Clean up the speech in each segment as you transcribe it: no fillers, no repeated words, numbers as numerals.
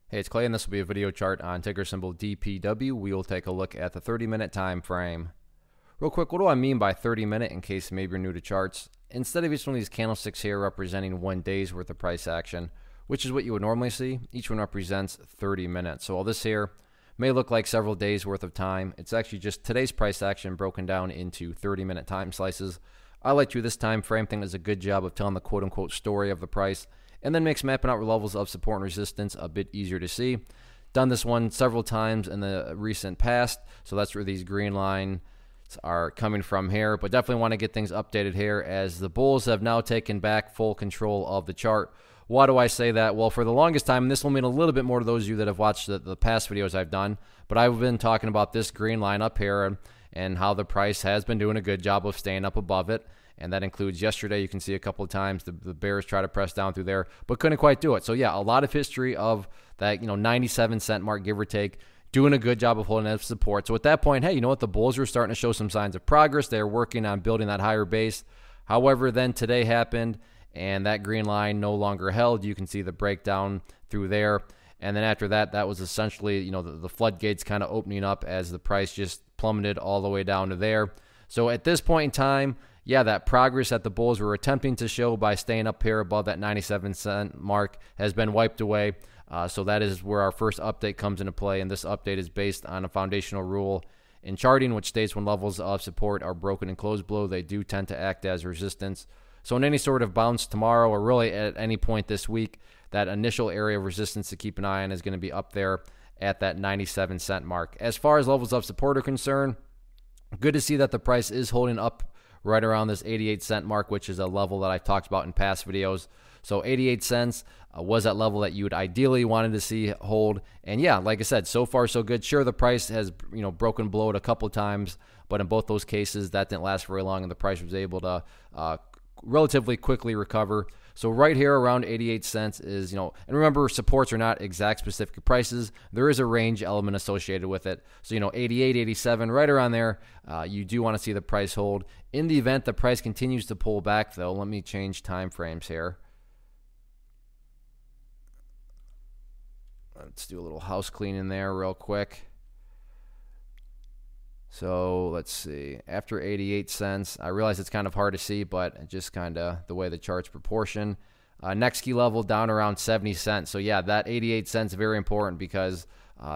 Hey, it's Clay, and this will be a video chart on ticker symbol DPW. We will take a look at the 30-minute time frame. Real quick, what do I mean by 30-minute in case maybe you're new to charts? Instead of each one of these candlesticks here representing 1 day's worth of price action, which is what you would normally see, each one represents 30 minutes. So all this here may look like several days worth of time. It's actually just today's price action broken down into 30-minute time slices. I like to this time frame. Think does a good job of telling the quote-unquote story of the price, and then makes mapping out levels of support and resistance a bit easier to see. Done this one several times in the recent past, so that's where these green lines are coming from here, but definitely want to get things updated here as the bulls have now taken back full control of the chart. Why do I say that? Well, for the longest time, and this will mean a little bit more to those of you that have watched the past videos I've done, but I've been talking about this green line up here and how the price has been doing a good job of staying up above it. And that includes yesterday. You can see a couple of times the bears try to press down through there, but couldn't quite do it. So yeah, a lot of history of that, 97-cent mark, give or take, doing a good job of holding that support. So at that point, hey, you know what? The bulls were starting to show some signs of progress. They're working on building that higher base. However, then today happened, and that green line no longer held. You can see the breakdown through there. And then after that, that was essentially, the floodgates kind of opening up as the price just plummeted all the way down to there. So at this point in time, yeah, that progress that the bulls were attempting to show by staying up here above that 97-cent mark has been wiped away. So that is where our first update comes into play, and this update is based on a foundational rule in charting, which states when levels of support are broken and closed below, they do tend to act as resistance. So in any sort of bounce tomorrow, or really at any point this week, that initial area of resistance to keep an eye on is going to be up there at that 97-cent mark. As far as levels of support are concerned, good to see that the price is holding up right around this 88-cent mark, which is a level that I've talked about in past videos. So 88 cents was that level that you would ideally wanted to see hold. And yeah, like I said, so far so good. Sure, the price has broken below it a couple times, but in both those cases, that didn't last very long, and the price was able to relatively quickly recover. So right here around 88 cents is, and remember, supports are not exact specific prices. There is a range element associated with it. So, 88, 87, right around there, you do want to see the price hold. In the event the price continues to pull back, though, let me change time frames here. Let's do a little house cleaning there real quick. So let's see, after 88 cents, I realize it's kind of hard to see, but just kind of the way the chart's proportion. Next key level down around 70 cents. So yeah, that 88 cents is very important because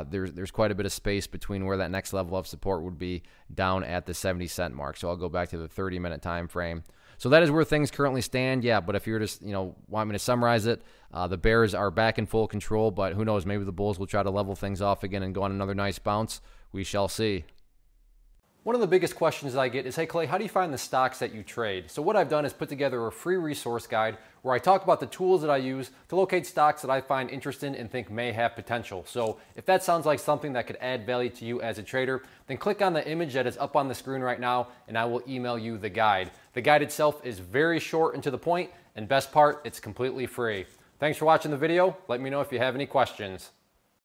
there's quite a bit of space between where that next level of support would be down at the 70-cent mark. So I'll go back to the 30-minute time frame. So that is where things currently stand. Yeah, but if you're just, want me to summarize it, the bears are back in full control, but who knows, maybe the bulls will try to level things off again and go on another nice bounce. We shall see. One of the biggest questions I get is, hey Clay, how do you find the stocks that you trade? So what I've done is put together a free resource guide where I talk about the tools that I use to locate stocks that I find interesting and think may have potential. So if that sounds like something that could add value to you as a trader, then click on the image that is up on the screen right now and I will email you the guide. The guide itself is very short and to the point, and best part, it's completely free. Thanks for watching the video. Let me know if you have any questions.